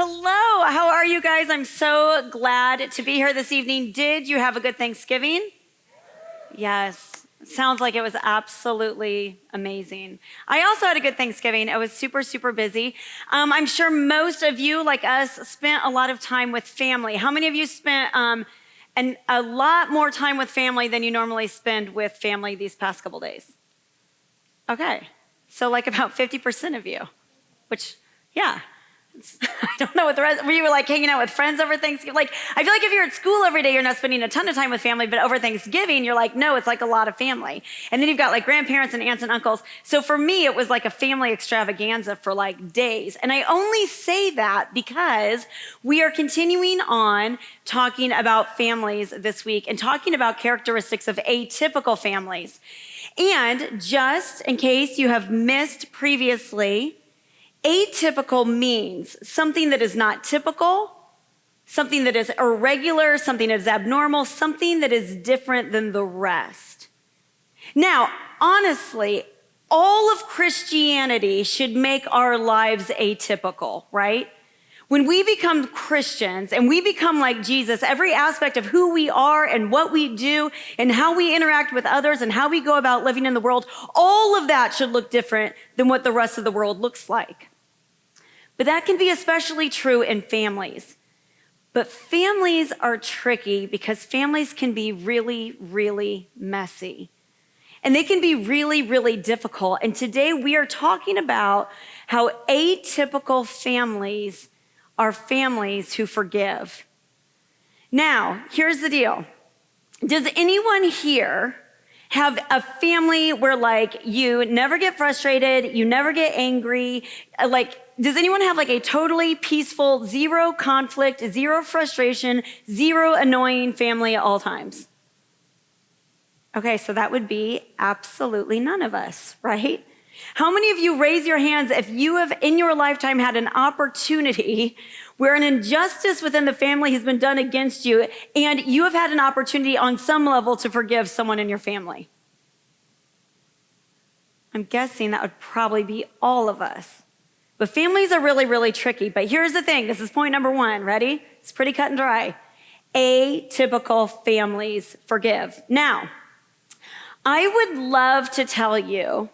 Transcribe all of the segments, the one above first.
Hello, how are you guys? I'm so glad to be here this evening. Did you have a good Thanksgiving? Yes, sounds like it was absolutely amazing. I also had a good Thanksgiving. It was super busy. I'm sure most of you, like us, spent a lot of time with family. How many of you spent a lot more time with family than you normally spend with family these past couple days? Okay, so like about 50% of you, which, yeah. I don't know what the rest, were you like hanging out with friends over Thanksgiving? Like, I feel like if you're at school every day, you're not spending a ton of time with family, but over Thanksgiving, you're like, no, it's like a lot of family. And then you've got like grandparents and aunts and uncles. So for me, it was like a family extravaganza for like days. And I only say that because we are continuing on talking about families this week and talking about characteristics of atypical families. And just in case you have missed previously, atypical means something that is not typical, something that is irregular, something that is abnormal, something that is different than the rest. Now, honestly, all of Christianity should make our lives atypical, right? When we become Christians and we become like Jesus, every aspect of who we are and what we do and how we interact with others and how we go about living in the world, all of that should look different than what the rest of the world looks like. But that can be especially true in families. But families are tricky because families can be really messy. And they can be really difficult. And today we are talking about how atypical families are families who forgive. Now, here's the deal. Does anyone here have a family where like you never get frustrated, you never get angry, does anyone have like a totally peaceful, zero conflict, zero frustration, zero annoying family at all times? Okay, so that would be absolutely none of us, right? How many of you raise your hands if you have in your lifetime had an opportunity where an injustice within the family has been done against you and you have had an opportunity on some level to forgive someone in your family? I'm guessing that would probably be all of us. But families are really tricky. But here's the thing. This is point number one. Ready? It's pretty cut and dry. Atypical families forgive. Now, I would love to tell you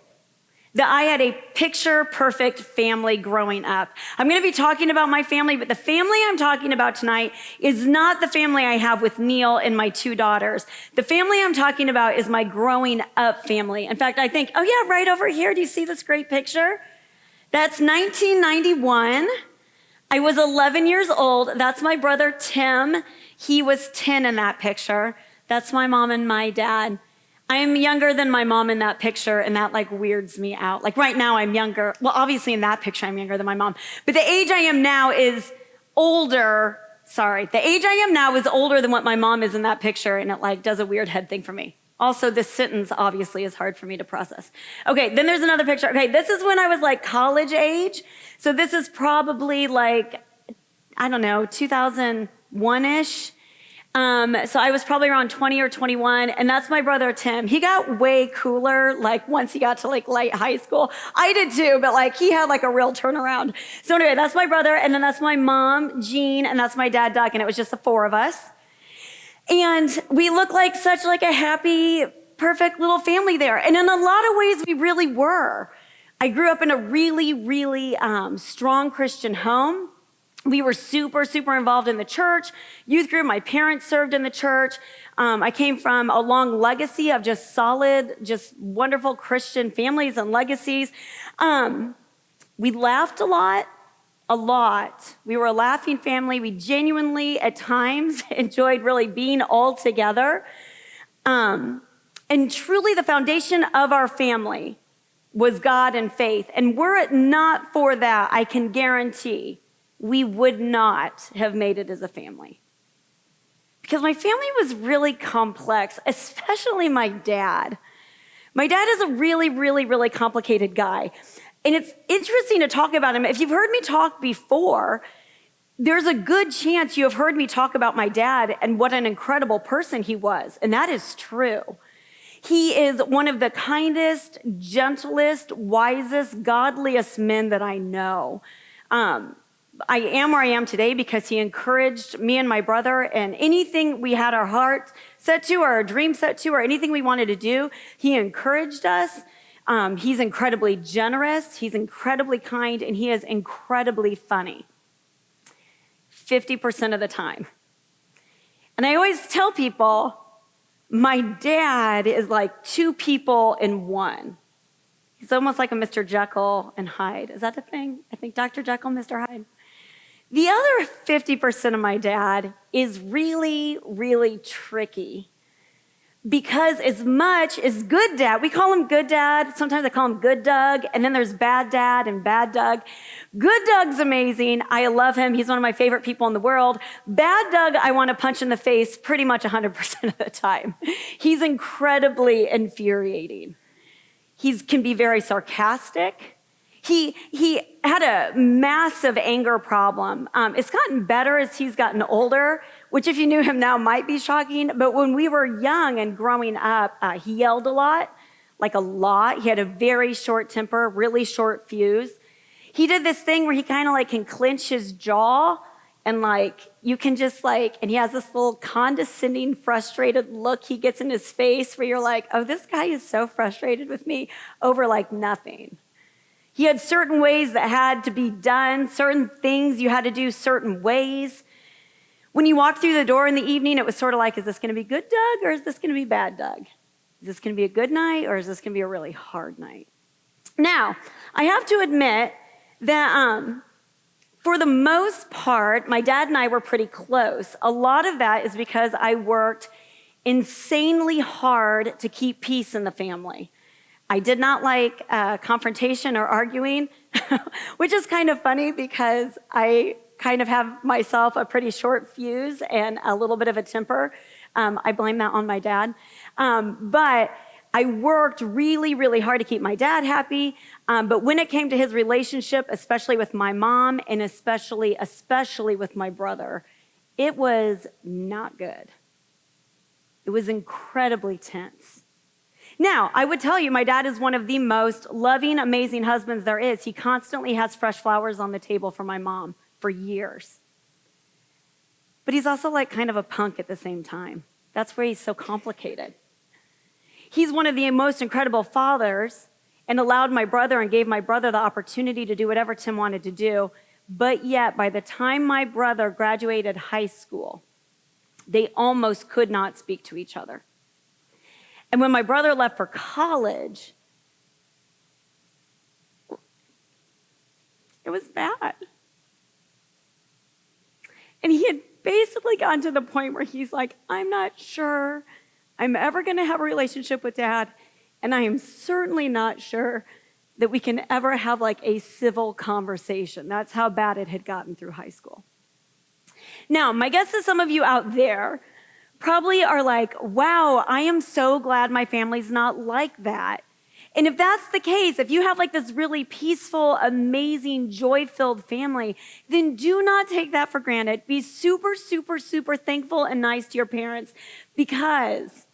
that I had a picture-perfect family growing up. I'm going to be talking about my family, but the family I'm talking about tonight is not the family I have with Neil and my two daughters. The family I'm talking about is my growing up family. In fact, I think, oh yeah, right over here, do you see this great picture? That's 1991. I was 11 years old. That's my brother, Tim. He was 10 in that picture. That's my mom and my dad. I am younger than my mom in that picture, and that like weirds me out. Like right now I'm younger. Well, obviously in that picture I'm younger than my mom. But the age I am now is older. Sorry. The age I am now is older than what my mom is in that picture, and it like does a weird head thing for me. Also, this sentence obviously is hard for me to process. Okay, then there's another picture. Okay, this is when I was like college age. So this is probably like, I don't know, 2001-ish. So I was probably around 20 or 21, and that's my brother, Tim. He got way cooler, like, once he got to, like, late high school. I did too, but, like, he had, like, a real turnaround. So anyway, that's my brother, and then that's my mom, Jean, and that's my dad, Doug, and it was just the four of us. And we look like such, like, a happy, perfect little family there. And in a lot of ways, we really were. I grew up in a really strong Christian home. We were super involved in the church, youth group. My parents served in the church. I came from a long legacy of just solid, just wonderful Christian families and legacies. We laughed a lot. We were a laughing family. We genuinely, at times, enjoyed really being all together. And truly, the foundation of our family was God and faith. And were it not for that, I can guarantee we would not have made it as a family. Because my family was really complex, especially my dad. My dad is a really complicated guy. And it's interesting to talk about him. If you've heard me talk before, there's a good chance you have heard me talk about my dad and what an incredible person he was. And that is true. He is one of the kindest, gentlest, wisest, godliest men that I know. I am where I am today because he encouraged me and my brother, and anything we had our heart set to or our dream set to or anything we wanted to do, he encouraged us. He's incredibly generous, he's incredibly kind, and he is incredibly funny. 50% of the time. And I always tell people, my dad is like two people in one. He's almost like a Mr. Jekyll and Hyde. Is that the thing? I think Dr. Jekyll, Mr. Hyde. The other 50% of my dad is really, really tricky. Because as much as good dad, we call him good dad, sometimes I call him good Doug, and then there's bad dad and bad Doug. Good Doug's amazing. I love him. He's one of my favorite people in the world. Bad Doug, I want to punch in the face pretty much 100% of the time. He's incredibly infuriating. He can be very sarcastic. He had a massive anger problem. It's gotten better as he's gotten older, which if you knew him now might be shocking. But when we were young and growing up, he yelled a lot, like a lot. He had a very short temper, really short fuse. He did this thing where he kind of like can clench his jaw and like you can just like, and he has this little condescending, frustrated look he gets in his face where you're like, oh, this guy is so frustrated with me over like nothing. He had certain ways that had to be done, certain things you had to do certain ways. When you walked through the door in the evening, it was sort of like, is this going to be good Doug or is this going to be bad Doug? Is this going to be a good night or is this going to be a really hard night? Now, I have to admit that for the most part, my dad and I were pretty close. A lot of that is because I worked insanely hard to keep peace in the family. I did not like confrontation or arguing, which is kind of funny because I kind of have myself a pretty short fuse and a little bit of a temper. I blame that on my dad. But I worked really, really hard to keep my dad happy. But when it came to his relationship, especially with my mom and especially with my brother, it was not good. It was incredibly tense. Now, I would tell you, my dad is one of the most loving, amazing husbands there is. He constantly has fresh flowers on the table for my mom for years. But he's also like kind of a punk at the same time. That's where he's so complicated. He's one of the most incredible fathers and allowed my brother and gave my brother the opportunity to do whatever Tim wanted to do. But yet, by the time my brother graduated high school, they almost could not speak to each other. And when my brother left for college, it was bad. And he had basically gotten to the point where he's like, I'm not sure I'm ever going to have a relationship with Dad, and I am certainly not sure that we can ever have like a civil conversation. That's how bad it had gotten through high school. Now, my guess is some of you out there probably are like, wow, I am so glad my family's not like that. And if that's the case, if you have like this really peaceful, amazing, joy-filled family, then do not take that for granted. Be super, super, super thankful and nice to your parents, because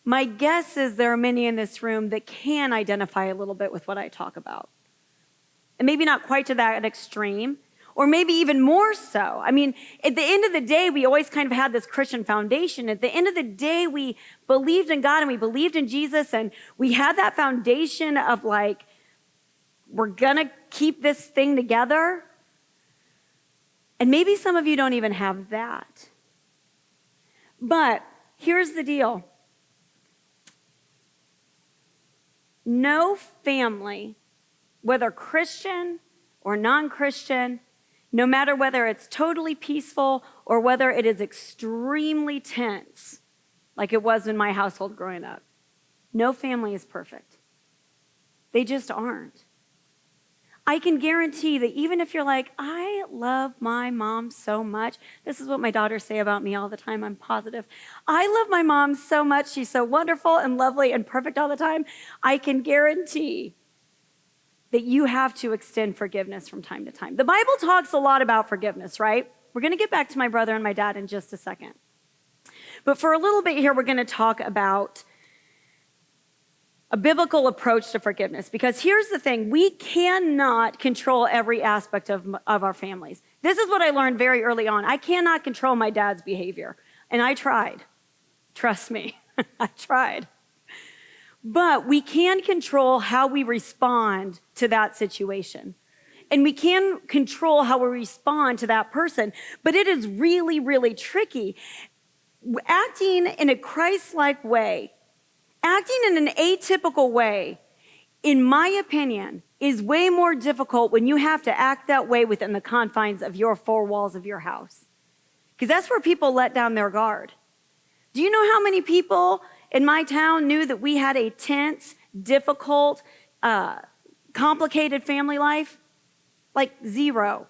my guess is there are many in this room that can identify a little bit with what I talk about. And maybe not quite to that extreme, or maybe even more so. I mean, at the end of the day, we always kind of had this Christian foundation. At the end of the day, we believed in God and we believed in Jesus, and we had that foundation of like, we're gonna keep this thing together. And maybe some of you don't even have that. But here's the deal. No family, whether Christian or non-Christian, no matter whether it's totally peaceful or whether it is extremely tense, like it was in my household growing up, no family is perfect. They just aren't. I can guarantee that even if you're like, I love my mom so much, this is what my daughters say about me all the time, I'm positive. I love my mom so much, she's so wonderful and lovely and perfect all the time. I can guarantee that you have to extend forgiveness from time to time. The Bible talks a lot about forgiveness, right? We're going to get back to my brother and my dad in just a second. But for a little bit here, we're going to talk about a biblical approach to forgiveness. Because here's the thing, we cannot control every aspect of our families. This is what I learned very early on. I cannot control my dad's behavior. And I tried. Trust me, I tried. But we can control how we respond to that situation. And we can control how we respond to that person. But it is really, really tricky. Acting in a Christ-like way, acting in an atypical way, in my opinion, is way more difficult when you have to act that way within the confines of your four walls of your house. Because that's where people let down their guard. Do you know how many people in my town knew that we had a tense, difficult, complicated family life? Like 0.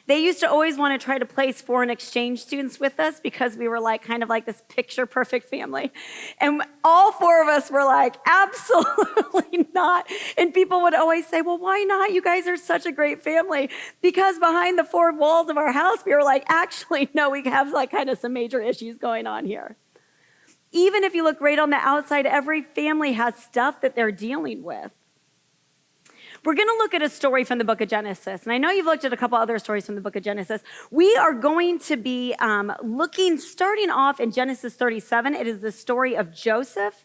They used to always want to try to place foreign exchange students with us because we were like kind of like this picture perfect family. And all 4 of us were like, absolutely not. And people would always say, well, why not? You guys are such a great family. Because behind the 4 walls of our house, we were like, actually, no, we have like kind of some major issues going on here. Even if you look right on the outside, every family has stuff that they're dealing with. We're going to look at a story from the book of Genesis. And I know you've looked at a couple other stories from the book of Genesis. We are going to be starting off in Genesis 37. It is the story of Joseph.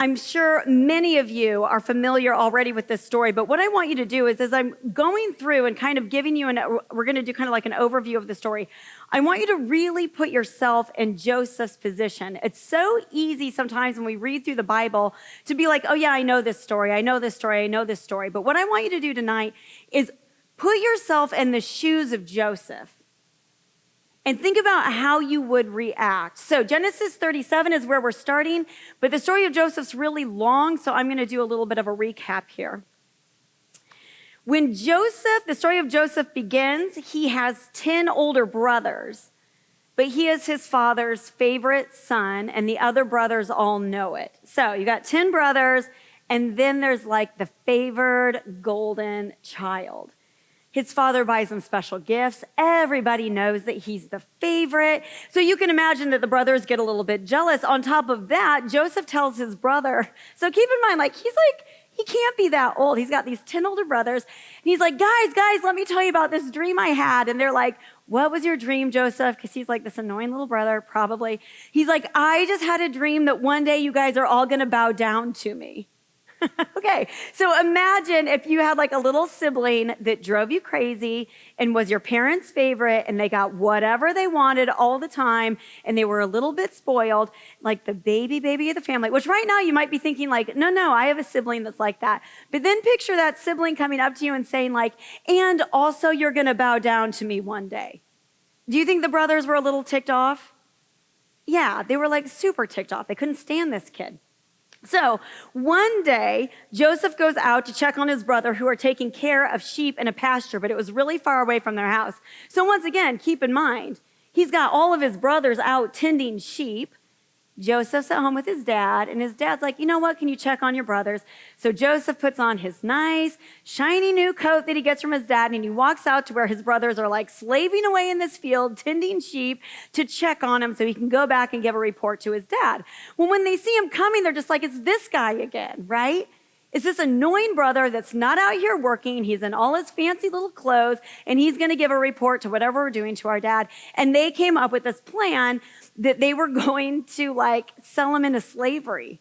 I'm sure many of you are familiar already with this story, but what I want you to do is as I'm going through and kind of giving you we're going to do kind of like an overview of the story, I want you to really put yourself in Joseph's position. It's so easy sometimes when we read through the Bible to be like, oh yeah, I know this story, I know this story, I know this story. But what I want you to do tonight is put yourself in the shoes of Joseph. And think about how you would react. So Genesis 37 is where we're starting, but the story of Joseph's really long, so I'm going to do a little bit of a recap here. When the story of Joseph begins, he has 10 older brothers, but he is his father's favorite son, and the other brothers all know it. So you got 10 brothers, and then there's like the favored golden child. His father buys him special gifts. Everybody knows that he's the favorite. So you can imagine that the brothers get a little bit jealous. On top of that, Joseph tells his brother, so keep in mind, he can't be that old. He's got these 10 older brothers. And he's like, guys, let me tell you about this dream I had. And they're like, what was your dream, Joseph? Because he's like this annoying little brother, probably. He's like, I just had a dream that one day you guys are all going to bow down to me. Okay, so imagine if you had like a little sibling that drove you crazy and was your parents' favorite and they got whatever they wanted all the time and they were a little bit spoiled, like the baby of the family, which right now you might be thinking like, no, I have a sibling that's like that. But then picture that sibling coming up to you and saying like, and also you're going to bow down to me one day. Do you think the brothers were a little ticked off? Yeah, they were like super ticked off. They couldn't stand this kid. So one day, Joseph goes out to check on his brother who are taking care of sheep in a pasture, but it was really far away from their house. So once again, keep in mind, he's got all of his brothers out tending sheep. Joseph's at home with his dad, and his dad's like, you know what, can you check on your brothers? So Joseph puts on his nice, shiny new coat that he gets from his dad, and he walks out to where his brothers are like slaving away in this field, tending sheep to check on him so he can go back and give a report to his dad. Well, when they see him coming, they're just like, it's this guy again, right? It's this annoying brother that's not out here working. He's in all his fancy little clothes, and he's going to give a report to whatever we're doing to our dad. And they came up with this plan that they were going to like sell him into slavery.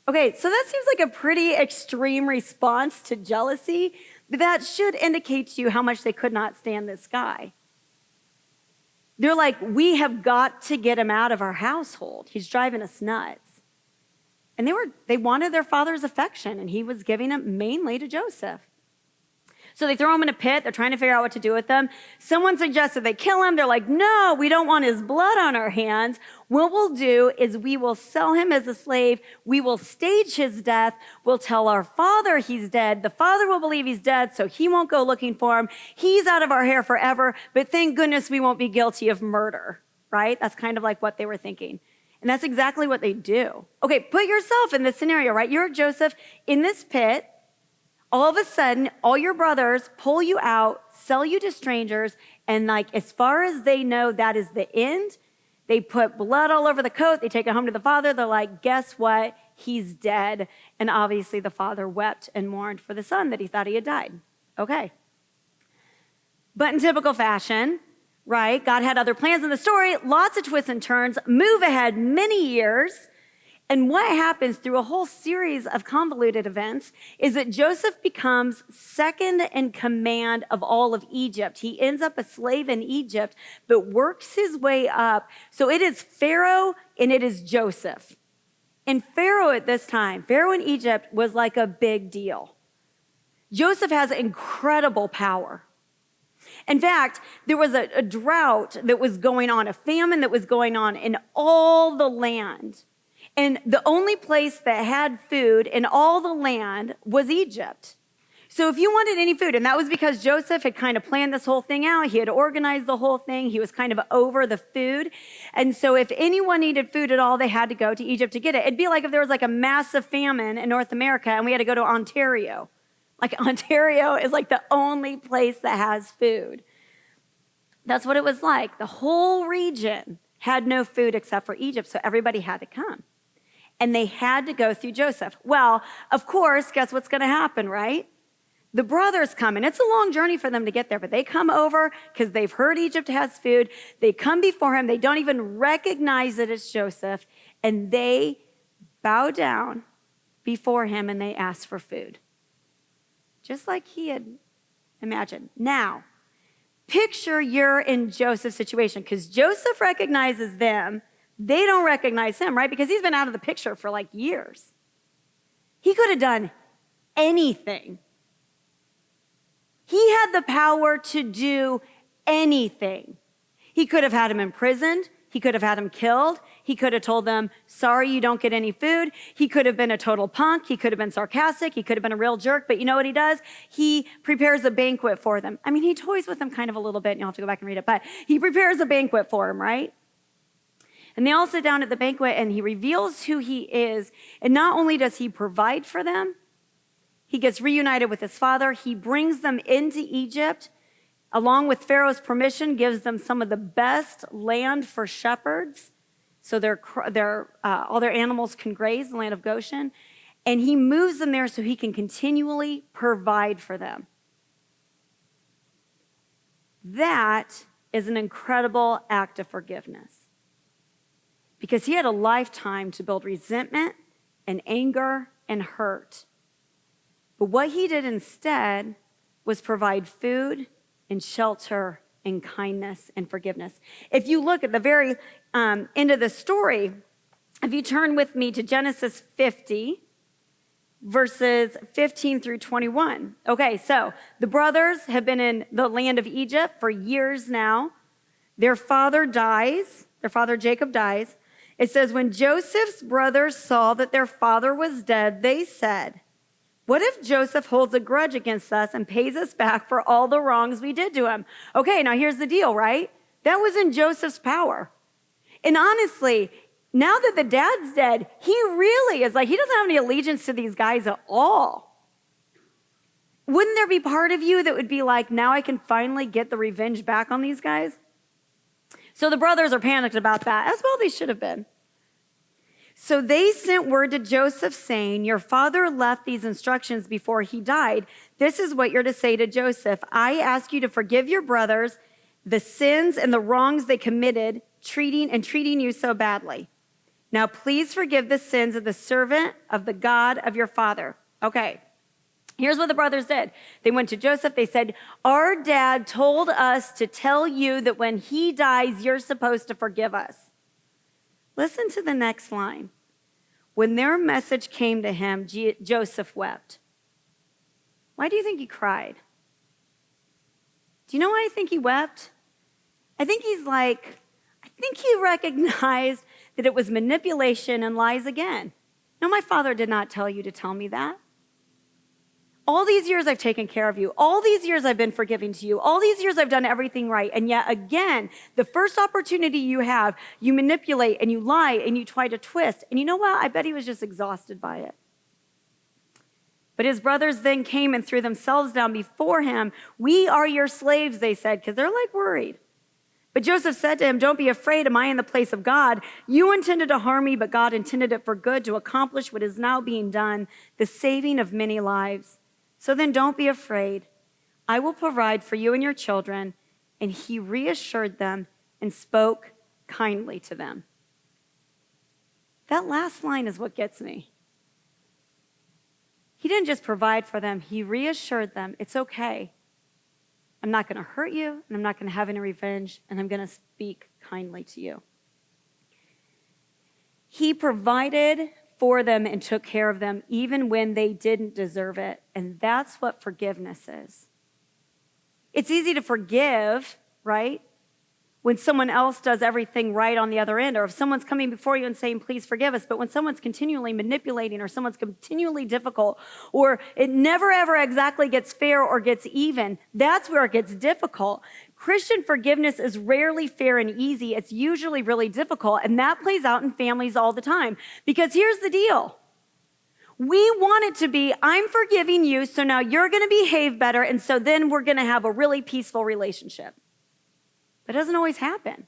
Okay, so that seems like a pretty extreme response to jealousy, but that should indicate to you how much they could not stand this guy. They're like, we have got to get him out of our household. He's driving us nuts. And they wanted their father's affection, and he was giving it mainly to Joseph. So they throw him in a pit. They're trying to figure out what to do with him. Someone suggested they kill him. They're like, no, we don't want his blood on our hands. What we'll do is we will sell him as a slave. We will stage his death. We'll tell our father he's dead. The father will believe he's dead, so he won't go looking for him. He's out of our hair forever, but thank goodness we won't be guilty of murder, right? That's kind of like what they were thinking. And that's exactly what they do. Okay, put yourself in this scenario, right? You're Joseph in this pit. All of a sudden, all your brothers pull you out, sell you to strangers, and like as far as they know, that is the end. They put blood all over the coat. They take it home to the father. They're like, guess what? He's dead. And obviously the father wept and mourned for the son that he thought he had died. Okay. But in typical fashion, right, God had other plans in the story, lots of twists and turns, move ahead many years. And what happens through a whole series of convoluted events is that Joseph becomes second in command of all of Egypt. He ends up a slave in Egypt, but works his way up. So it is Pharaoh and it is Joseph. And Pharaoh at this time, Pharaoh in Egypt was like a big deal. Joseph has incredible power. In fact, there was a drought that was going on, a famine that was going on in all the land. And the only place that had food in all the land was Egypt. So if you wanted any food, and that was because Joseph had kind of planned this whole thing out, he had organized the whole thing, he was kind of over the food. And so if anyone needed food at all, they had to go to Egypt to get it. It'd be like if there was like a massive famine in North America and we had to go to Ontario. Like Ontario is like the only place that has food. That's what it was like. The whole region had no food except for Egypt, so everybody had to come. And they had to go through Joseph. Well, of course, guess what's going to happen, right? The brothers come, and it's a long journey for them to get there, but they come over because they've heard Egypt has food. They come before him. They don't even recognize it as Joseph, and they bow down before him, and they ask for food, just like he had imagined. Now, picture you're in Joseph's situation, because Joseph recognizes them. They don't recognize him, right? Because he's been out of the picture for like years. He could have done anything. He had the power to do anything. He could have had him imprisoned. He could have had him killed. He could have told them, sorry, you don't get any food. He could have been a total punk. He could have been sarcastic. He could have been a real jerk. But you know what he does? He prepares a banquet for them. I mean, he toys with them kind of a little bit, and you'll have to go back and read it. But he prepares a banquet for them, right? And they all sit down at the banquet, and he reveals who he is. And not only does he provide for them, he gets reunited with his father. He brings them into Egypt, along with Pharaoh's permission, gives them some of the best land for shepherds, so all their animals can graze in the land of Goshen. And he moves them there so he can continually provide for them. That is an incredible act of forgiveness. Because he had a lifetime to build resentment and anger and hurt. But what he did instead was provide food and shelter and kindness and forgiveness. If you look at the very end of the story, if you turn with me to Genesis 50, verses 15 through 21. Okay, so the brothers have been in the land of Egypt for years now. Their father dies. Their father Jacob dies. It says, when Joseph's brothers saw that their father was dead, they said, what if Joseph holds a grudge against us and pays us back for all the wrongs we did to him? Okay, now here's the deal, right? That was in Joseph's power. And honestly, now that the dad's dead, he really is like, he doesn't have any allegiance to these guys at all. Wouldn't there be part of you that would be like, now I can finally get the revenge back on these guys? So the brothers are panicked about that, as well they should have been. So they sent word to Joseph saying, your father left these instructions before he died. This is what you're to say to Joseph. I ask you to forgive your brothers the sins and the wrongs they committed, treating you so badly. Now please forgive the sins of the servant of the God of your father. Okay. Here's what the brothers did. They went to Joseph. They said, our dad told us to tell you that when he dies, you're supposed to forgive us. Listen to the next line. When their message came to him, Joseph wept. Why do you think he cried? Do you know why I think he wept? I think he recognized that it was manipulation and lies again. No, my father did not tell you to tell me that. All these years I've taken care of you. All these years I've been forgiving to you. All these years I've done everything right. And yet again, the first opportunity you have, you manipulate and you lie and you try to twist. And you know what? I bet he was just exhausted by it. But his brothers then came and threw themselves down before him. We are your slaves, they said, because they're like worried. But Joseph said to him, don't be afraid. Am I in the place of God? You intended to harm me, but God intended it for good to accomplish what is now being done, the saving of many lives. So then don't be afraid. I will provide for you and your children. And he reassured them and spoke kindly to them. That last line is what gets me. He didn't just provide for them, he reassured them, it's okay. I'm not going to hurt you, and I'm not going to have any revenge, and I'm going to speak kindly to you. He provided for them and took care of them even when they didn't deserve it, and that's what forgiveness is. It's easy to forgive, right? When someone else does everything right on the other end, or if someone's coming before you and saying, please forgive us, but when someone's continually manipulating or someone's continually difficult, or it never ever exactly gets fair or gets even, that's where it gets difficult. Christian forgiveness is rarely fair and easy. It's usually really difficult, and that plays out in families all the time. Because here's the deal. We want it to be, I'm forgiving you, so now you're going to behave better, and so then we're going to have a really peaceful relationship. That doesn't always happen.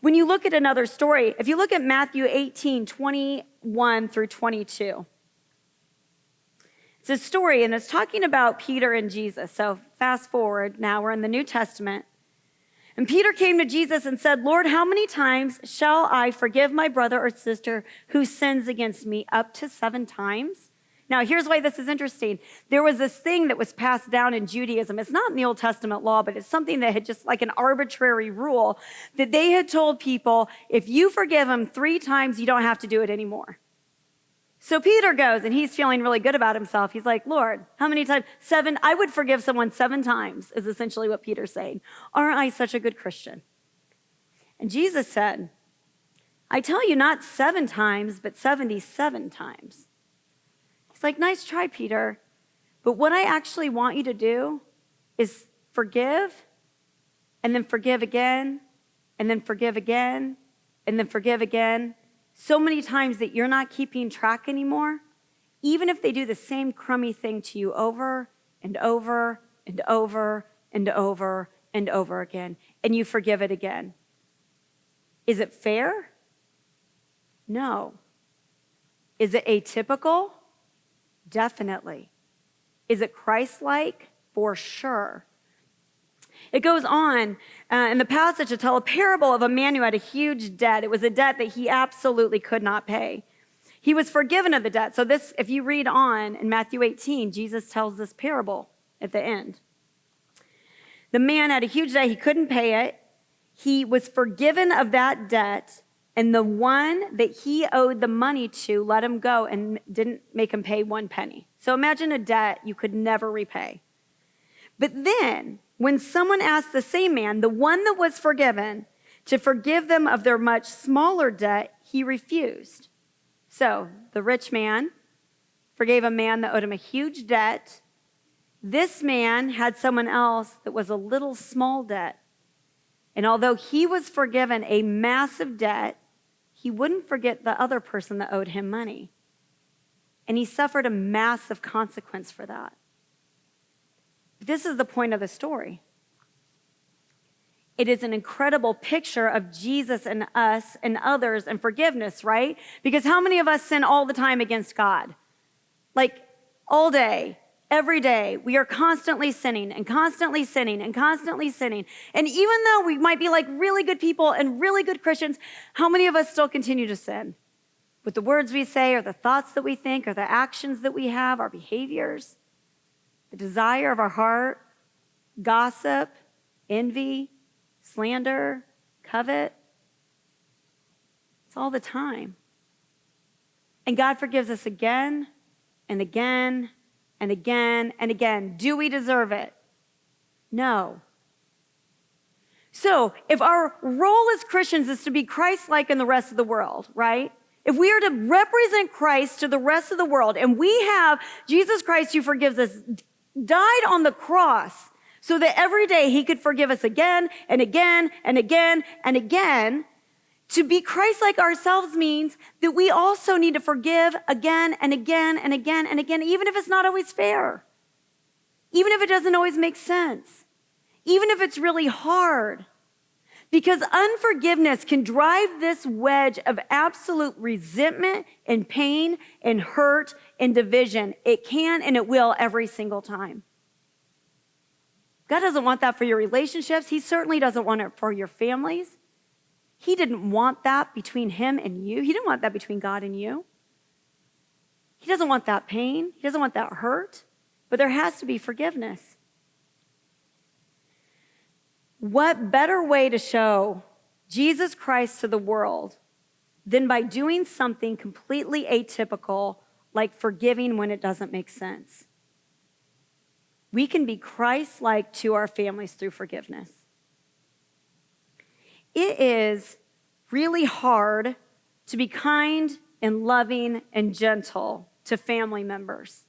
When you look at another story, if you look at Matthew 18, 21 through 22, it's a story, and it's talking about Peter and Jesus. So fast forward, now we're in the New Testament. And Peter came to Jesus and said, Lord, how many times shall I forgive my brother or sister who sins against me? Up to 7 times? Now, here's why this is interesting. There was this thing that was passed down in Judaism. It's not in the Old Testament law, but it's something that had just like an arbitrary rule that they had told people, if you forgive them 3 times, you don't have to do it anymore. So Peter goes, and he's feeling really good about himself. He's like, Lord, how many times? 7. I would forgive someone 7 times, is essentially what Peter's saying. Aren't I such a good Christian? And Jesus said, I tell you, not 7 times, but 77 times. He's like, nice try, Peter. But what I actually want you to do is forgive, and then forgive again, and then forgive again, and then forgive again. So many times that you're not keeping track anymore, even if they do the same crummy thing to you over and over and over and over and over again, and you forgive it again. Is it fair? No. Is it atypical? Definitely. Is it Christ-like? For sure. It goes on in the passage to tell a parable of a man who had a huge debt. It was a debt that he absolutely could not pay. He was forgiven of the debt. So this, if you read on in Matthew 18, Jesus tells this parable at the end. The man had a huge debt. He couldn't pay it. He was forgiven of that debt, and the one that he owed the money to let him go and didn't make him pay 1 penny. So imagine a debt you could never repay. But then, when someone asked the same man, the one that was forgiven, to forgive them of their much smaller debt, he refused. So the rich man forgave a man that owed him a huge debt. This man had someone else that was a little small debt. And although he was forgiven a massive debt, he wouldn't forget the other person that owed him money. And he suffered a massive consequence for that. This is the point of the story. It is an incredible picture of Jesus and us and others and forgiveness, right? Because how many of us sin all the time against God? Like all day, every day, we are constantly sinning and constantly sinning and constantly sinning. And even though we might be like really good people and really good Christians, how many of us still continue to sin? With the words we say or the thoughts that we think or the actions that we have, our behaviors, the desire of our heart, gossip, envy, slander, covet. It's all the time. And God forgives us again and again and again and again. Do we deserve it? No. So if our role as Christians is to be Christ-like in the rest of the world, right? If we are to represent Christ to the rest of the world, and we have Jesus Christ who forgives us, died on the cross so that every day he could forgive us again and again and again and again, to be Christ-like ourselves means that we also need to forgive again and again and again and again, even if it's not always fair, even if it doesn't always make sense, even if it's really hard. Because unforgiveness can drive this wedge of absolute resentment and pain and hurt and division. It can and it will every single time. God doesn't want that for your relationships. He certainly doesn't want it for your families. He didn't want that between him and you. He didn't want that between God and you. He doesn't want that pain. He doesn't want that hurt. But there has to be forgiveness. What better way to show Jesus Christ to the world than by doing something completely atypical, like forgiving when it doesn't make sense? We can be Christ-like to our families through forgiveness. It is really hard to be kind and loving and gentle to family members.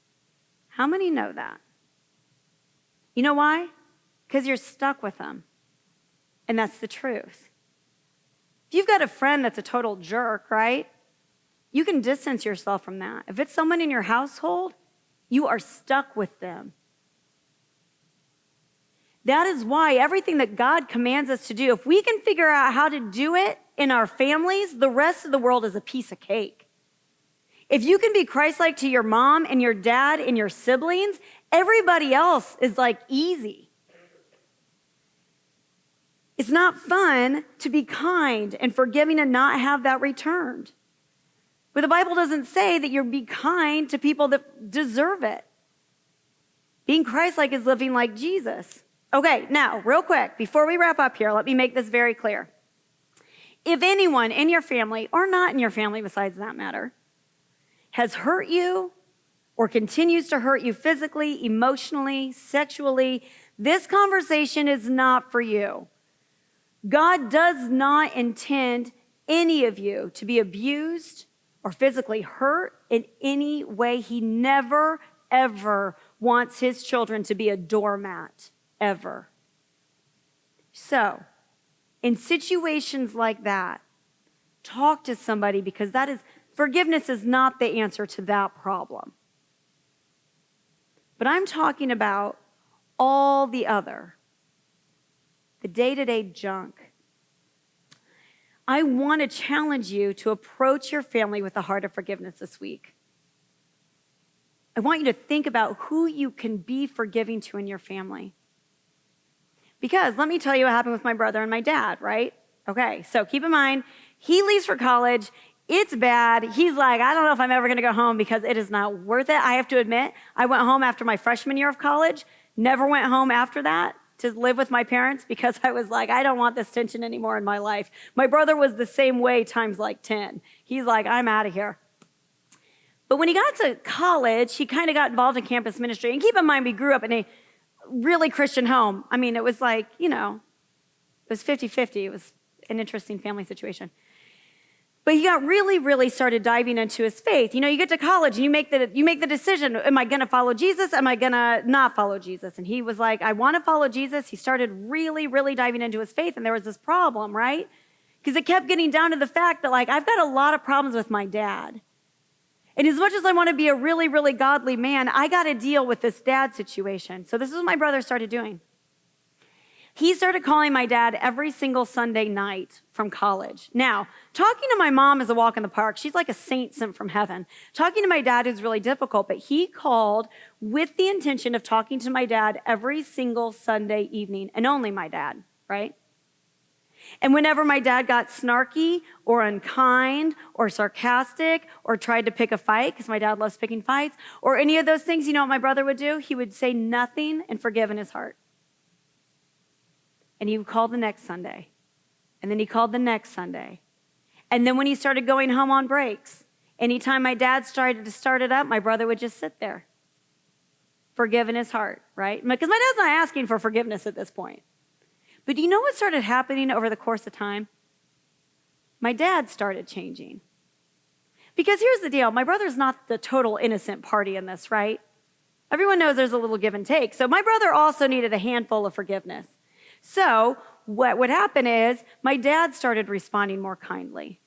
How many know that? You know why? Because you're stuck with them. And that's the truth. If you've got a friend that's a total jerk, right? You can distance yourself from that. If it's someone in your household, you are stuck with them. That is why everything that God commands us to do, if we can figure out how to do it in our families, the rest of the world is a piece of cake. If you can be Christ-like to your mom and your dad and your siblings, everybody else is like easy. It's not fun to be kind and forgiving and not have that returned. But the Bible doesn't say that you're be kind to people that deserve it. Being Christ-like is living like Jesus. Okay, now, real quick, before we wrap up here, let me make this very clear. If anyone in your family, or not in your family besides that matter, has hurt you or continues to hurt you physically, emotionally, sexually, this conversation is not for you. God does not intend any of you to be abused or physically hurt in any way. He never, ever wants his children to be a doormat, ever. So, in situations like that, talk to somebody, because forgiveness is not the answer to that problem. But I'm talking about all the day-to-day junk. I want to challenge you to approach your family with a heart of forgiveness this week. I want you to think about who you can be forgiving to in your family. Because let me tell you what happened with my brother and my dad, right? Okay, so keep in mind, he leaves for college. It's bad. He's like, I don't know if I'm ever going to go home because it is not worth it. I have to admit, I went home after my freshman year of college, never went home after that to live with my parents because I was like, I don't want this tension anymore in my life. My brother was the same way times like 10. He's like, I'm out of here. But when he got to college, he kind of got involved in campus ministry. And keep in mind, we grew up in a really Christian home. I mean, it was like, it was 50-50. It was an interesting family situation. But he got really started diving into his faith. You get to college and you make the decision, am I going to follow Jesus? Am I going to not follow Jesus? And he was like, I want to follow Jesus. He started really diving into his faith. And there was this problem, right? Because it kept getting down to the fact that I've got a lot of problems with my dad. And as much as I want to be a really godly man, I got to deal with this dad situation. So this is what my brother started doing. He started calling my dad every single Sunday night from college. Now, talking to my mom is a walk in the park. She's like a saint sent from heaven. Talking to my dad is really difficult, but he called with the intention of talking to my dad every single Sunday evening, and only my dad, right? And whenever my dad got snarky or unkind or sarcastic or tried to pick a fight, because my dad loves picking fights, or any of those things, you know what my brother would do? He would say nothing and forgive in his heart. And he would call the next Sunday. And then he called the next Sunday. And then when he started going home on breaks, anytime my dad started to start it up, my brother would just sit there, forgive in his heart, right? Because my dad's not asking for forgiveness at this point. But do you know what started happening over the course of time? My dad started changing. Because here's the deal. My brother's not the total innocent party in this, right? Everyone knows there's a little give and take. So my brother also needed a handful of forgiveness. So what would happen is my dad started responding more kindly.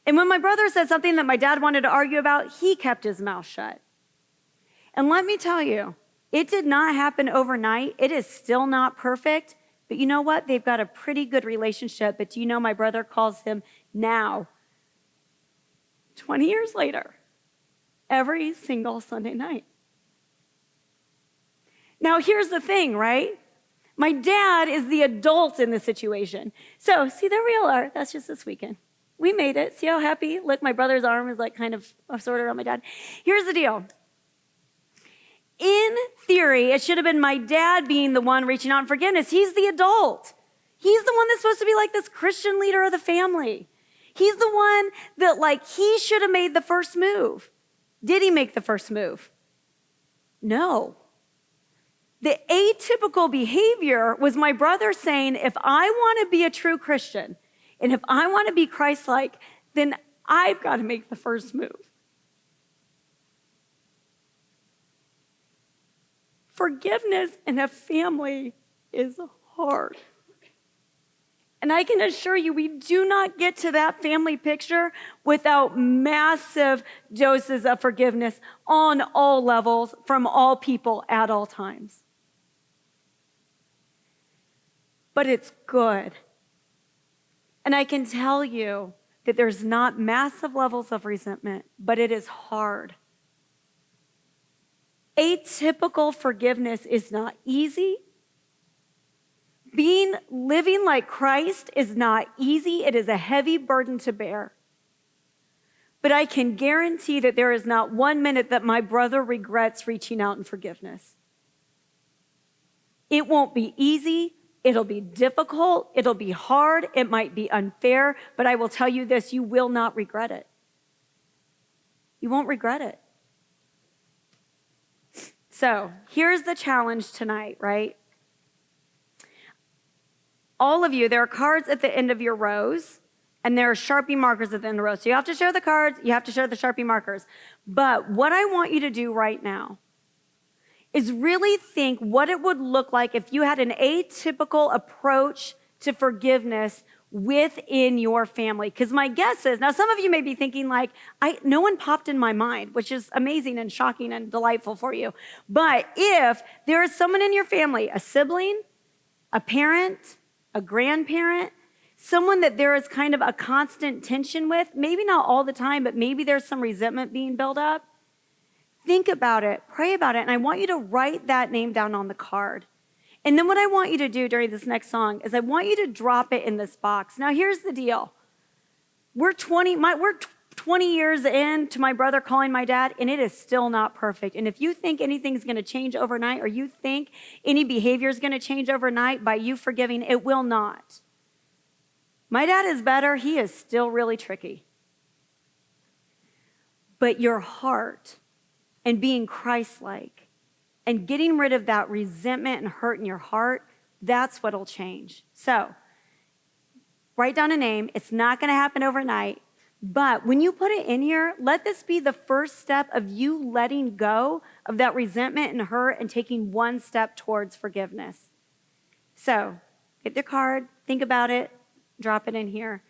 And when my brother said something that my dad wanted to argue about, he kept his mouth shut. And let me tell you, it did not happen overnight. It is still not perfect. But you know what? They've got a pretty good relationship. But do you know my brother calls him now, 20 years later, every single Sunday night. Now, here's the thing, right? My dad is the adult in the situation. So, see, there we all are. That's just this weekend. We made it. See how happy? Look, my brother's arm is like kind of sort of around my dad. Here's the deal. In theory, it should have been my dad being the one reaching out in forgiveness. He's the adult. He's the one that's supposed to be like this Christian leader of the family. He's the one that like he should have made the first move. Did he make the first move? No. The atypical behavior was my brother saying, if I want to be a true Christian and if I want to be Christ-like, then I've got to make the first move. Forgiveness in a family is hard. And I can assure you, we do not get to that family picture without massive doses of forgiveness on all levels, from all people at all times. But it's good. And I can tell you that there's not massive levels of resentment, but it is hard. Atypical forgiveness is not easy. Living like Christ is not easy. It is a heavy burden to bear. But I can guarantee that there is not 1 minute that my brother regrets reaching out in forgiveness. It won't be easy. It'll be difficult. It'll be hard. It might be unfair. But I will tell you this, you will not regret it. You won't regret it. So here's the challenge tonight, right? All of you, there are cards at the end of your rows, and there are Sharpie markers at the end of the row. So you have to share the cards, you have to share the Sharpie markers. But what I want you to do right now is really think what it would look like if you had an atypical approach to forgiveness within your family. Because my guess is, now some of you may be thinking like, no one popped in my mind, which is amazing and shocking and delightful for you. But if there is someone in your family, a sibling, a parent, a grandparent, someone that there is kind of a constant tension with, maybe not all the time, but maybe there's some resentment being built up, think about it, pray about it, and I want you to write that name down on the card. And then what I want you to do during this next song is I want you to drop it in this box. Now, here's the deal. We're 20 years in to my brother calling my dad, and it is still not perfect. And if you think anything's going to change overnight, or you think any behavior is going to change overnight by you forgiving, it will not. My dad is better. He is still really tricky. But your heart and being Christ-like and getting rid of that resentment and hurt in your heart, that's what'll change. So, write down a name. It's not going to happen overnight. But when you put it in here, let this be the first step of you letting go of that resentment and hurt and taking one step towards forgiveness. So, get your card, think about it, drop it in here.